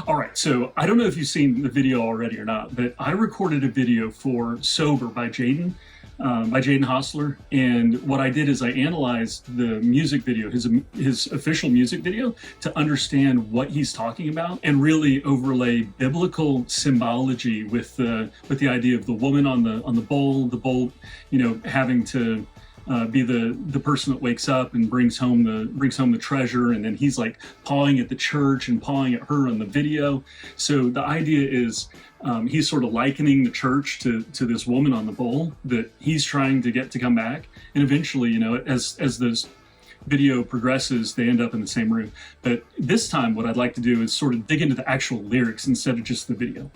All right, so I don't know if you've seen the video already or not, but I recorded a video for Sober by Jaden Hossler, and what I did is I analyzed the music video, his official music video, to understand what he's talking about, and really overlay biblical symbology with the idea of the woman on the bowl, having to be the person that wakes up and brings home the treasure, and then he's like pawing at the church and pawing at her on the video. So the idea is he's sort of likening the church to this woman on the bowl that he's trying to get to come back, and eventually, as this video progresses, they end up in the same room. But this time, what I'd like to do is sort of dig into the actual lyrics instead of just the video.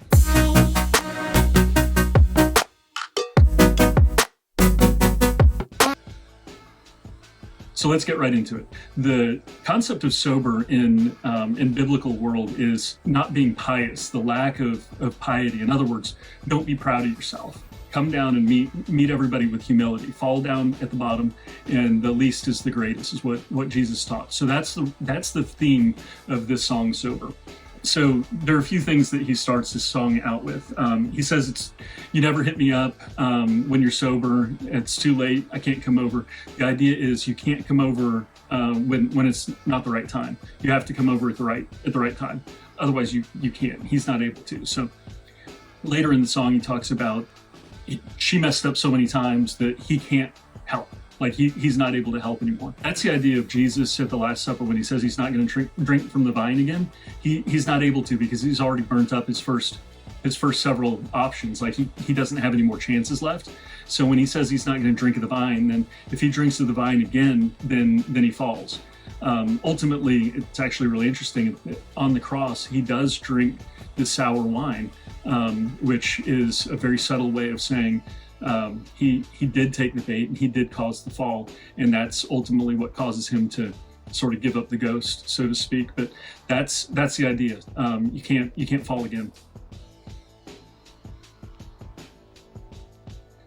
So let's get right into it. The concept of sober in biblical world is not being pious, the lack of piety. In other words, don't be proud of yourself. Come down and meet everybody with humility. Fall down at the bottom, and the least is the greatest, is what Jesus taught. So that's the theme of this song, Sober. So there are a few things that he starts this song out with. He says, you never hit me up when you're sober. It's too late. I can't come over. The idea is you can't come over when it's not the right time. You have to come over at the right time. Otherwise, you can't. He's not able to. So later in the song, he talks about she messed up so many times that he can't help. Like he's not able to help anymore. That's the idea of Jesus at the Last Supper when he says he's not going to drink from the vine again. He's not able to because he's already burnt up his first several options. Like he doesn't have any more chances left. So when he says he's not going to drink of the vine, then if he drinks of the vine again, then he falls. Ultimately, it's actually really interesting. On the cross, he does drink the sour wine, which is a very subtle way of saying he did take the bait and he did cause the fall, and that's ultimately what causes him to sort of give up the ghost, so to speak. But that's the idea. You can't fall again.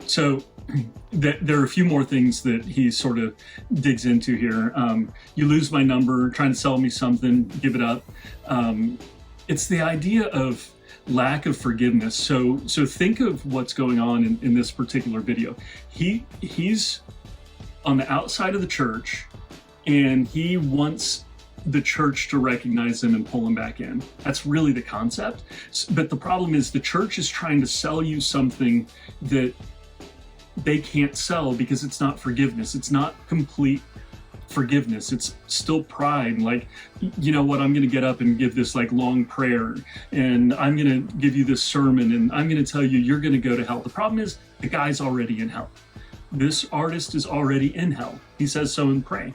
So there are a few more things that he sort of digs into here. You lose my number, trying to sell me something, give it up. It's the idea of lack of forgiveness. So think of what's going on in this particular video. He's on the outside of the church, and he wants the church to recognize him and pull him back in. That's really the concept. But the problem is the church is trying to sell you something that they can't sell because it's not forgiveness. It's not complete forgiveness. It's still pride. Like, you know what, I'm going to get up and give this like long prayer, and I'm going to give you this sermon, and I'm going to tell you you're going to go to hell. The problem is the guy's already in hell. This artist is already in hell. He says so in Pray.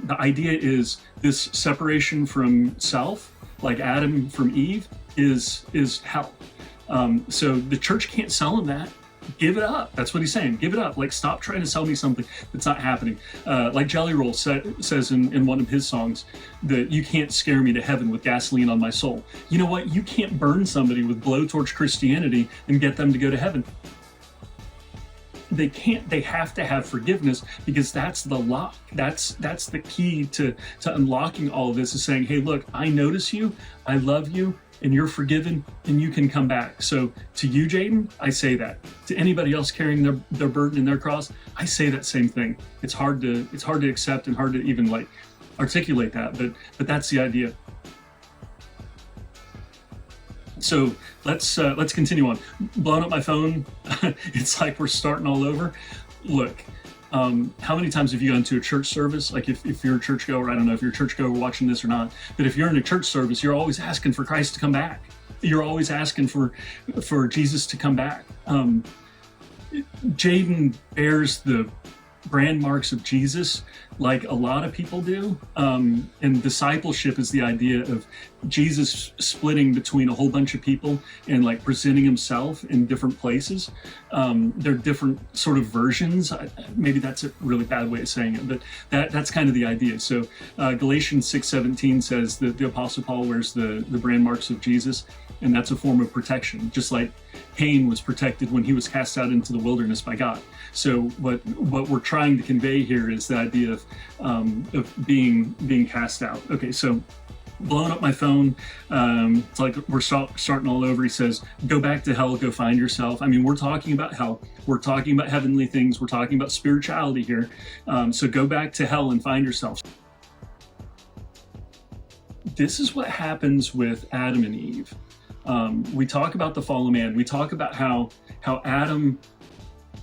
The idea is this separation from self, like Adam from Eve, is hell. So the church can't sell him that. Give it up. That's what he's saying. Give it up. Like, stop trying to sell me something that's not happening. Like Jelly Roll says in one of his songs, that you can't scare me to heaven with gasoline on my soul. You know what? You can't burn somebody with blowtorch Christianity and get them to go to heaven. They can't. They have to have forgiveness, because that's the lock. That's the key to unlocking all of this, is saying, hey, look, I notice you, I love you, and you're forgiven, and you can come back. So to you, Jaden, I say that. To anybody else carrying their burden and their cross, I say that same thing. It's hard to accept and hard to even like articulate that, but that's the idea. So let's continue on. Blowing up my phone, it's like we're starting all over. Look, how many times have you gone to a church service? Like if you're a churchgoer, I don't know if you're a churchgoer watching this or not, but if you're in a church service, you're always asking for Christ to come back. You're always asking for Jesus to come back. Jaden bears the brand marks of Jesus like a lot of people do. And discipleship is the idea of Jesus splitting between a whole bunch of people and like presenting himself in different places. They're different sort of versions. Maybe that's a really bad way of saying it, but that's kind of the idea. So Galatians 6:17 says that the Apostle Paul wears the brand marks of Jesus. and that's a form of protection, just like Cain was protected when he was cast out into the wilderness by God. So what we're trying to convey here is the idea of being cast out. Okay, so blowing up my phone, it's like we're starting all over. He says, go back to hell, go find yourself. I mean, we're talking about hell, we're talking about heavenly things, we're talking about spirituality here. So go back to hell and find yourself. This is what happens with Adam and Eve. We talk about the fallen man. We talk about how Adam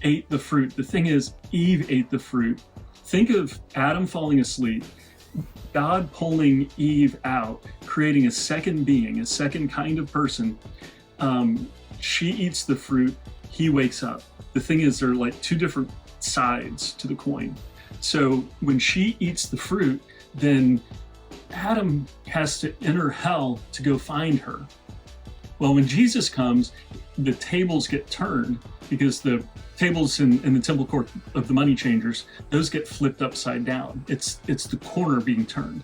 ate the fruit. The thing is, Eve ate the fruit. Think of Adam falling asleep, God pulling Eve out, creating a second being, a second kind of person. She eats the fruit, he wakes up. The thing is, there are like two different sides to the coin. So when she eats the fruit, then Adam has to enter hell to go find her. Well, when Jesus comes, the tables get turned, because the tables in the temple court of the money changers, those get flipped upside down. It's the corner being turned.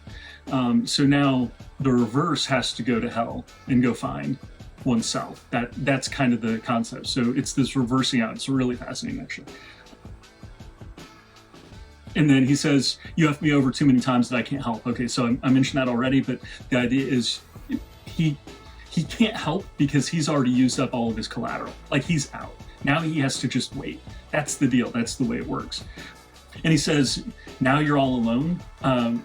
So now the reverse has to go to hell and go find oneself. That's kind of the concept. So it's this reversing out. It's really fascinating, actually. And then he says, you effed me over too many times that I can't help. Okay, so I mentioned that already, but the idea is he can't help because he's already used up all of his collateral. Like, he's out. Now he has to just wait. That's the deal. That's the way it works. And he says, now you're all alone.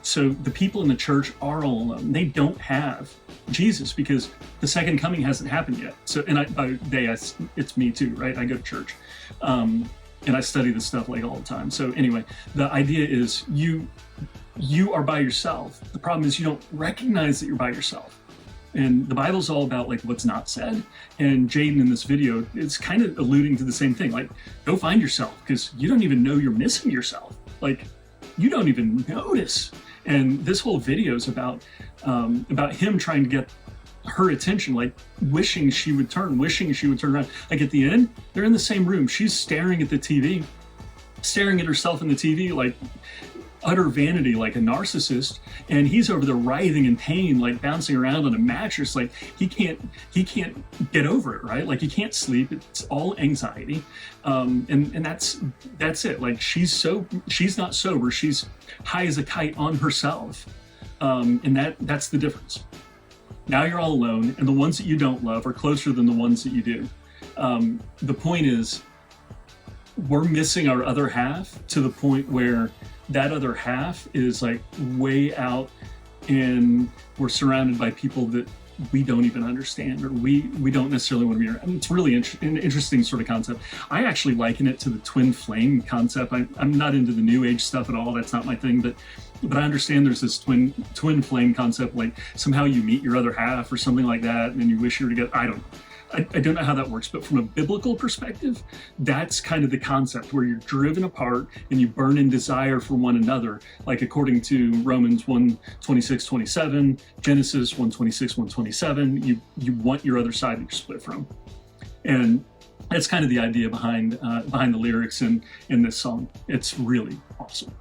So the people in the church are all alone. They don't have Jesus because the second coming hasn't happened yet. So, and by day, it's me too, right? I go to church. And I study this stuff like all the time. So anyway, the idea is you are by yourself. The problem is you don't recognize that you're by yourself. And the Bible's all about like what's not said. And Jaden in this video, it's kind of alluding to the same thing. Like, go find yourself, because you don't even know you're missing yourself. Like, you don't even notice. And this whole video is about him trying to get her attention, like wishing she would turn around. Like at the end, they're in the same room. She's staring at the TV, staring at herself in the TV, like utter vanity, like a narcissist. And he's over there writhing in pain, like bouncing around on a mattress. Like he can't get over it, right? Like he can't sleep. It's all anxiety. And that's it. Like she's not sober. She's high as a kite on herself. And that's the difference. Now you're all alone, and the ones that you don't love are closer than the ones that you do. The point is, we're missing our other half to the point where that other half is like way out, and we're surrounded by people that we don't even understand, or we don't necessarily want to be around. It's really an interesting sort of concept. I actually liken it to the twin flame concept. I'm not into the new age stuff at all. That's not my thing, but I understand there's this twin flame concept, like somehow you meet your other half or something like that, and then you wish you were together. I don't know how that works, but from a biblical perspective, that's kind of the concept, where you're driven apart and you burn in desire for one another, like according to Romans 1:26-27, Genesis 1:26-127, you want your other side that you're split from. And that's kind of the idea behind the lyrics in this song. It's really awesome.